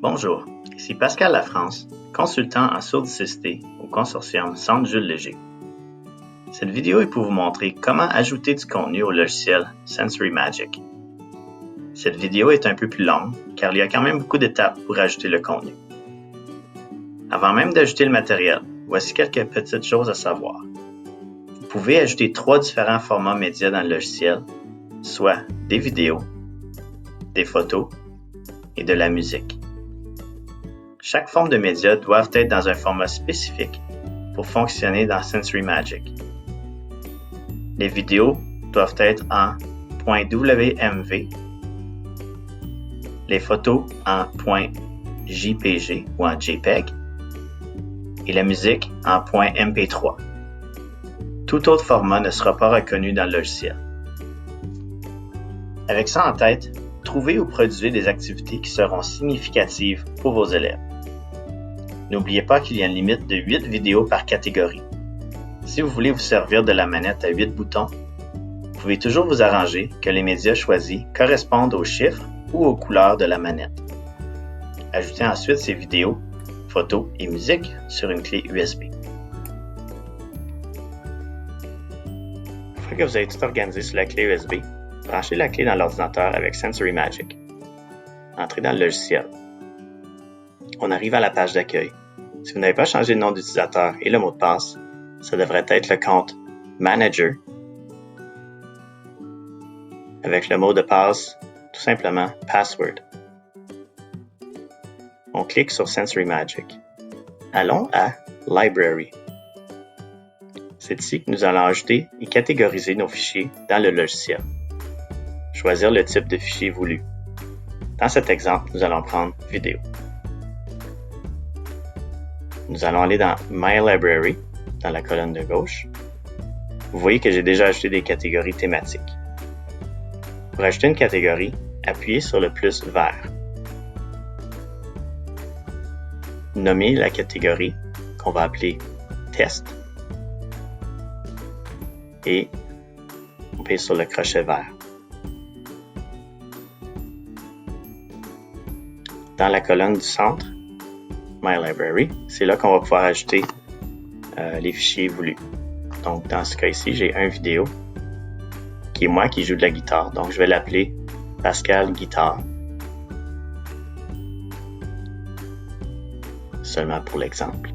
Bonjour, ici Pascal Lafrance, consultant en surdicité au consortium Centre Jules Léger. Cette vidéo est pour vous montrer comment ajouter du contenu au logiciel Sensory Magic. Cette vidéo est un peu plus longue car il y a quand même beaucoup d'étapes pour ajouter le contenu. Avant même d'ajouter le matériel, voici quelques petites choses à savoir. Vous pouvez ajouter 3 différents formats médias dans le logiciel, soit des vidéos, des photos et de la musique. Chaque forme de média doit être dans un format spécifique pour fonctionner dans Sensory Magic. Les vidéos doivent être en .wmv, les photos en .jpg ou en JPEG et la musique en .mp3. Tout autre format ne sera pas reconnu dans le logiciel. Avec ça en tête, trouvez ou produisez des activités qui seront significatives pour vos élèves. N'oubliez pas qu'il y a une limite de 8 vidéos par catégorie. Si vous voulez vous servir de la manette à 8 boutons, vous pouvez toujours vous arranger que les médias choisis correspondent aux chiffres ou aux couleurs de la manette. Ajoutez ensuite ces vidéos, photos et musique sur une clé USB. Une fois que vous avez tout organisé sur la clé USB, branchez la clé dans l'ordinateur avec Sensory Magic. Entrez dans le logiciel. On arrive à la page d'accueil. Si vous n'avez pas changé le nom d'utilisateur et le mot de passe, ça devrait être le compte Manager avec le mot de passe tout simplement Password. On clique sur Sensory Magic. Allons à Library. C'est ici que nous allons ajouter et catégoriser nos fichiers dans le logiciel. Choisir le type de fichier voulu. Dans cet exemple, nous allons prendre vidéo. Nous allons aller dans My Library, dans la colonne de gauche. Vous voyez que j'ai déjà ajouté des catégories thématiques. Pour ajouter une catégorie, appuyez sur le plus vert. Nommez la catégorie qu'on va appeler Test et on paye sur le crochet vert. Dans la colonne du centre, My Library, c'est là qu'on va pouvoir ajouter les fichiers voulus. Donc, dans ce cas ici, j'ai une vidéo qui est moi qui joue de la guitare. Donc, je vais l'appeler Pascal Guitare. Seulement pour l'exemple.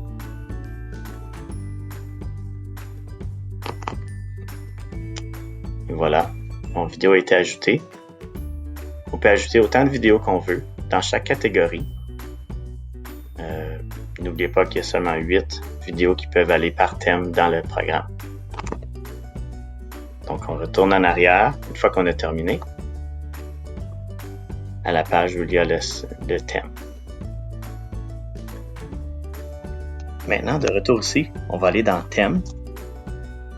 Et voilà, mon vidéo a été ajoutée. On peut ajouter autant de vidéos qu'on veut dans chaque catégorie. N'oubliez pas qu'il y a seulement 8 vidéos qui peuvent aller par thème dans le programme. Donc, on retourne en arrière, une fois qu'on a terminé, à la page où il y a le thème. Maintenant, de retour ici, on va aller dans Thème.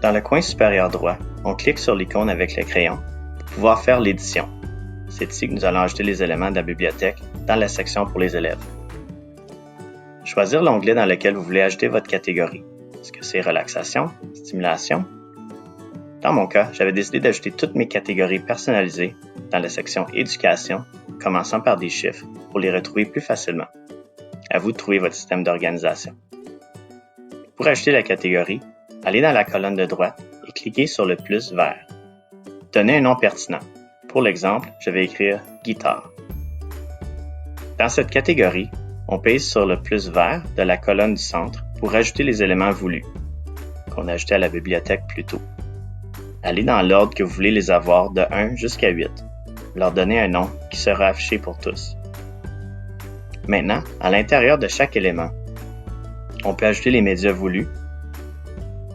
Dans le coin supérieur droit, on clique sur l'icône avec le crayon pour pouvoir faire l'édition. C'est ici que nous allons ajouter les éléments de la bibliothèque dans la section pour les élèves. Choisir l'onglet dans lequel vous voulez ajouter votre catégorie. Est-ce que c'est relaxation, stimulation? Dans mon cas, j'avais décidé d'ajouter toutes mes catégories personnalisées dans la section éducation, commençant par des chiffres pour les retrouver plus facilement. À vous de trouver votre système d'organisation. Pour ajouter la catégorie, allez dans la colonne de droite et cliquez sur le plus vert. Donnez un nom pertinent. Pour l'exemple, je vais écrire guitare. Dans cette catégorie, on pèse sur le plus vert de la colonne du centre pour ajouter les éléments voulus, qu'on a ajoutés à la bibliothèque plus tôt. Allez dans l'ordre que vous voulez les avoir de 1 jusqu'à 8. Leur donnez un nom qui sera affiché pour tous. Maintenant, à l'intérieur de chaque élément, on peut ajouter les médias voulus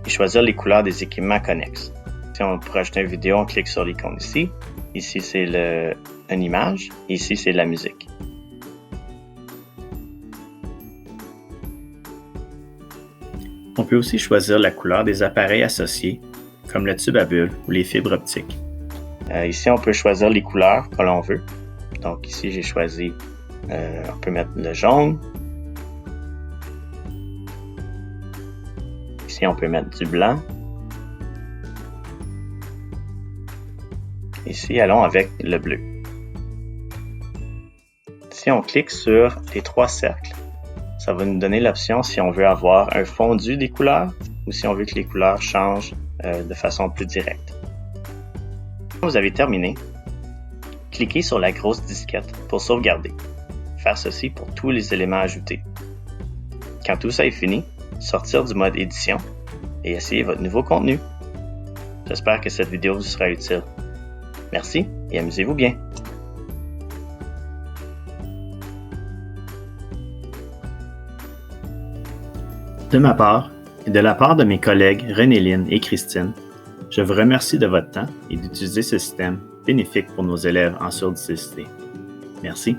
et choisir les couleurs des équipements connexes. Si on pour ajouter une vidéo, on clique sur l'icône ici. Ici, c'est une image. Et ici, c'est la musique. On peut aussi choisir la couleur des appareils associés, comme le tube à bulles ou les fibres optiques. Ici, on peut choisir les couleurs que l'on veut. Donc ici, j'ai choisi, on peut mettre le jaune. Ici, on peut mettre du blanc. Ici, allons avec le bleu. Si on clique sur les 3 cercles, ça va nous donner l'option si on veut avoir un fondu des couleurs ou si on veut que les couleurs changent de façon plus directe. Quand vous avez terminé, cliquez sur la grosse disquette pour sauvegarder. Faire ceci pour tous les éléments ajoutés. Quand tout ça est fini, sortir du mode édition et essayer votre nouveau contenu. J'espère que cette vidéo vous sera utile. Merci et amusez-vous bien! De ma part et de la part de mes collègues René-Lynne et Christine, je vous remercie de votre temps et d'utiliser ce système bénéfique pour nos élèves en surdicécité. Merci.